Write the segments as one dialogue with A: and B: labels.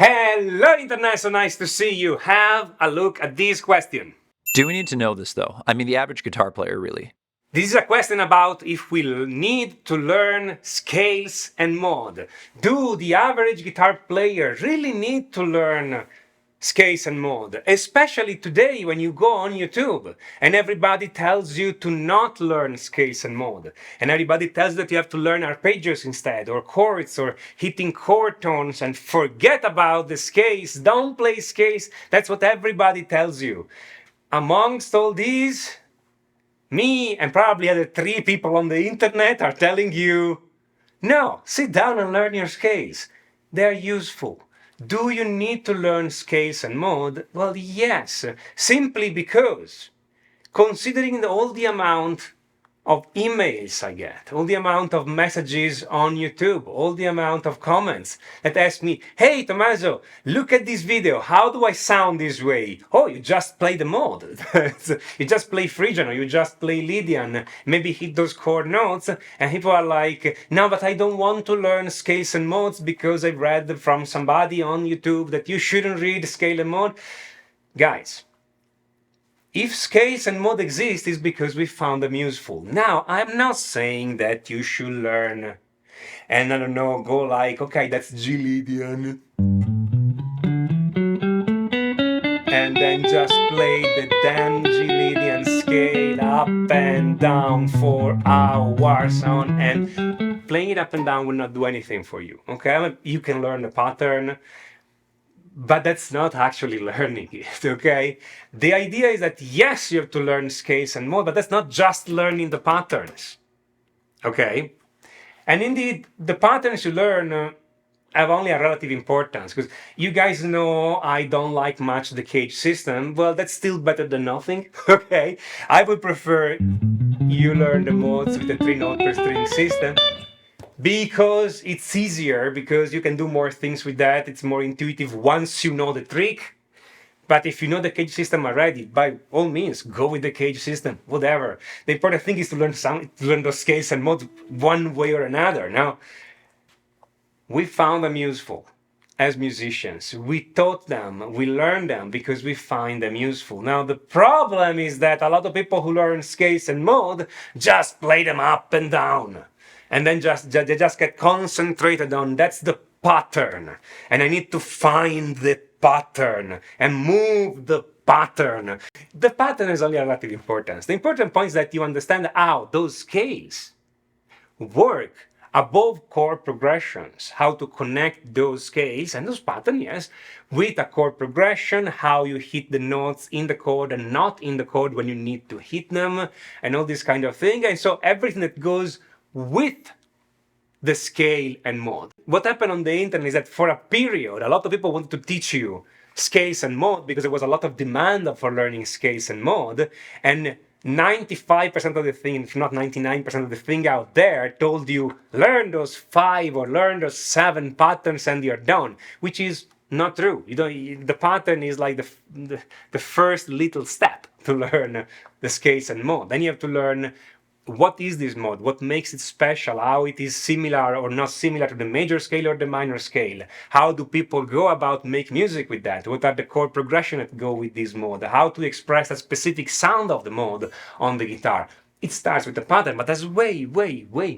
A: Hello Internet, so nice to see you. Have a look at this question.
B: Do we need to know this though? I mean, the average guitar player really.
A: This is a question about if we need to learn scales and mod. Do the average guitar player really need to learn scales and mod? Especially today when you go on YouTube and everybody tells you to not learn scales and mod. And everybody tells that you have to learn arpeggios instead, or chords, or hitting chord tones, and forget about the scales. Don't play scales. That's what everybody tells you. Amongst all these, me and probably other 3 people on the internet are telling you, no, sit down and learn your scales. They're useful. Do you need to learn scales and mod? Well, yes, simply because considering all the amount of emails I get, all the amount of messages on YouTube, all the amount of comments that ask me, hey Tommaso, look at this video, how do I sound this way? Oh, you just play the mod. You just play Phrygian, or you just play Lydian, maybe hit those chord notes, and people are like, no, but I don't want to learn scales and mods because I read from somebody on YouTube that you shouldn't read scale and mod. Guys, if scales and mod exist, it's because we found them useful. Now, I'm not saying that you should learn and, I don't know, go like, okay, that's G Lydian, and then just play the damn G Lydian scale up and down for hours on end. Playing it up and down will not do anything for you, okay? I mean, you can learn the pattern, but that's not actually learning it, okay? The idea is that yes, you have to learn scales and mod, but that's not just learning the patterns, okay? And indeed, the patterns you learn have only a relative importance, because you guys know I don't like much the cage system. Well, that's still better than nothing, okay? I would prefer you learn the modes with the 3-note per string system, because it's easier, because you can do more things with that. It's more intuitive once you know the trick. But if you know the cage system already, by all means, go with the cage system, whatever. The important thing is to learn those scales and modes one way or another. Now, we found them useful as musicians. We taught them, we learned them because we find them useful. Now, the problem is that a lot of people who learn scales and mode just play them up and down. And then they just get concentrated on, that's the pattern. And I need to find the pattern and move the pattern. The pattern is only a relative importance. The important point is that you understand how those scales work above chord progressions, how to connect those scales and those patterns, yes, with a chord progression, how you hit the notes in the chord and not in the chord when you need to hit them, and all this kind of thing. And so everything that goes with the scale and mod. What happened on the internet is that for a period, a lot of people wanted to teach you scales and mod because there was a lot of demand for learning scales and mod, and 95% of the thing, if not 99% of the thing out there told you learn those 5 or learn those 7 patterns and you're done, which is not true. The pattern is like the first little step to learn the scales and mod. Then you have to learn what is this mod, what makes it special, how it is similar or not similar to the major scale or the minor scale, how do people go about make music with that, what are the chord progression that go with this mod, how to express a specific sound of the mod on the guitar. It starts with the pattern, but there's way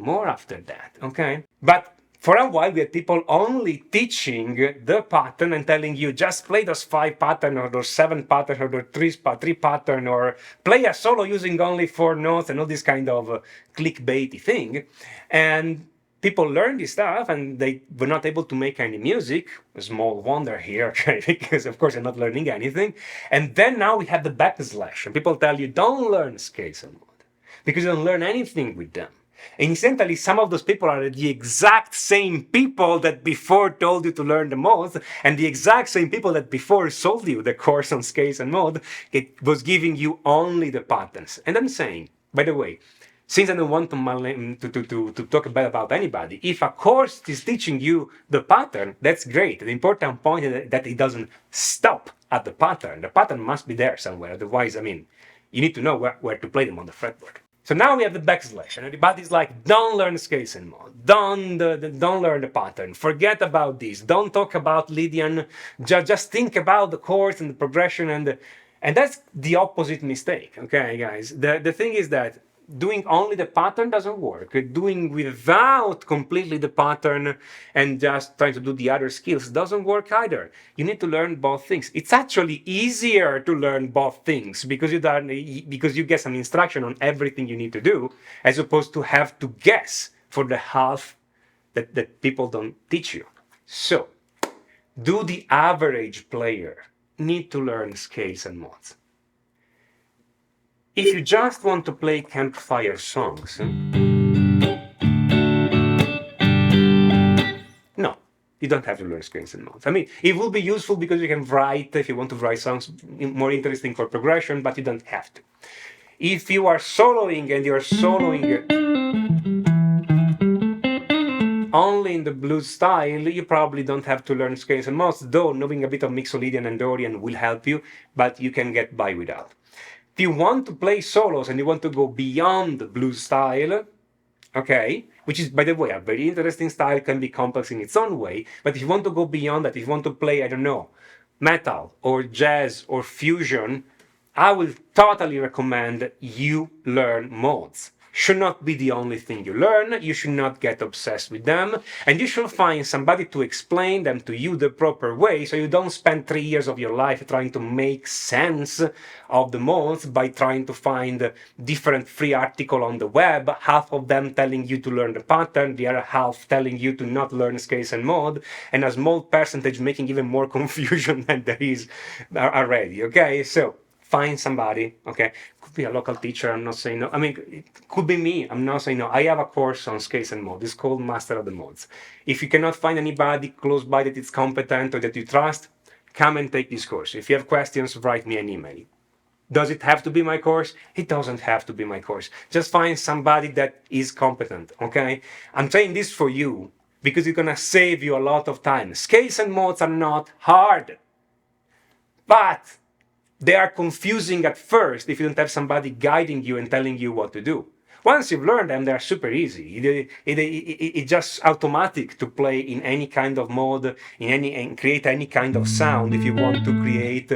A: more after that, okay? But for a while, we had people only teaching the pattern and telling you just play those 5 pattern or those 7 pattern or those 3 pattern, or play a solo using only 4 notes and all this kind of clickbaity thing. And people learned this stuff and they were not able to make any music. A small wonder here, okay, because of course they're not learning anything. And then now we have the backlash, and people tell you don't learn scales and mod because you don't learn anything with them. And incidentally, some of those people are the exact same people that before told you to learn the mod, and the exact same people that before sold you the course on scales and mod. It was giving you only the patterns. And I'm saying, by the way, since I don't want to talk bad about anybody, if a course is teaching you the pattern, that's great. The important point is that it doesn't stop at the pattern. The pattern must be there somewhere. Otherwise, I mean, you need to know where to play them on the fretboard. So now we have the backslash, and everybody's like, don't learn scales and mode, don't learn the pattern, forget about this, don't talk about Lydian, just think about the chords and the progression, and that's the opposite mistake, okay, guys? The thing is that doing only the pattern doesn't work. Doing without completely the pattern and just trying to do the other skills doesn't work either. You need to learn both things. It's actually easier to learn both things because you get some instruction on everything you need to do, as opposed to have to guess for the half that people don't teach you. So, do the average player need to learn scales and modes? If you just want to play campfire songs, no, you don't have to learn scales and modes. I mean, it will be useful because you can write, if you want to write songs more interesting for progression, but you don't have to. If you are soloing and you're soloing only in the blues style, you probably don't have to learn scales and modes, though knowing a bit of Mixolydian and Dorian will help you, but you can get by without. If you want to play solos and you want to go beyond the blues style, okay, which is, by the way, a very interesting style, can be complex in its own way, but if you want to go beyond that, if you want to play, I don't know, metal or jazz or fusion, I will totally recommend you learn modes. Should not be the only thing you learn, you should not get obsessed with them, and you should find somebody to explain them to you the proper way, so you don't spend 3 years of your life trying to make sense of the modes by trying to find different free articles on the web, half of them telling you to learn the pattern, the other half telling you to not learn scales and mode, and a small percentage making even more confusion than there is already, okay? So, find somebody, okay? Could be a local teacher, I'm not saying no. I mean, it could be me, I'm not saying no. I have a course on scales and modes. It's called Master of the Modes. If you cannot find anybody close by that is competent or that you trust, come and take this course. If you have questions, write me an email. Does it have to be my course? It doesn't have to be my course. Just find somebody that is competent, okay? I'm saying this for you because it's gonna save you a lot of time. Scales and modes are not hard, but they are confusing at first if you don't have somebody guiding you and telling you what to do. Once you've learned them, they're super easy. It's just automatic to play in any kind of mode, and create any kind of sound. If you want to create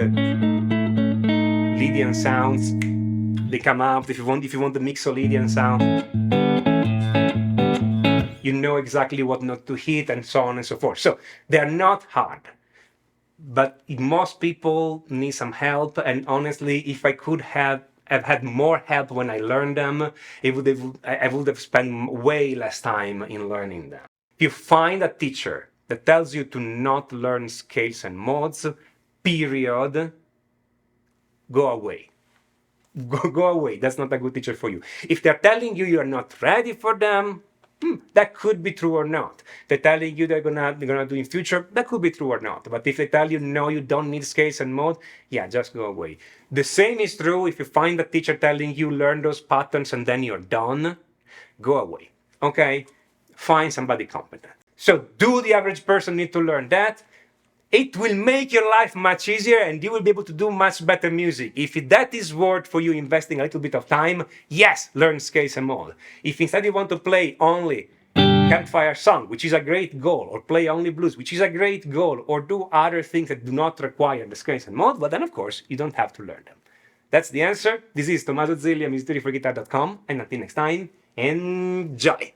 A: Lydian sounds, they come out. If you want the Mixolydian sound, you know exactly what not to hit, and so on and so forth. So they're not hard. But most people need some help, and honestly, if I could have had more help when I learned them, I would have spent way less time in learning them. If you find a teacher that tells you to not learn scales and modes, period, go away. Go away. That's not a good teacher for you. If they're telling you you're not ready for them, that could be true or not. They're telling you they're gonna do in future, that could be true or not. But if they tell you no, you don't need scales and mode, yeah, just go away. The same is true if you find a teacher telling you learn those patterns and then you're done, go away. Okay? Find somebody competent. So do the average person need to learn that? It will make your life much easier and you will be able to do much better music. If that is worth for you investing a little bit of time, yes, learn scales and mode. If instead you want to play only campfire song, which is a great goal, or play only blues, which is a great goal, or do other things that do not require the scales and mode, well then of course you don't have to learn them. That's the answer. This is Tommaso Zilli, musictheoryforguitar.com, and until next time, enjoy!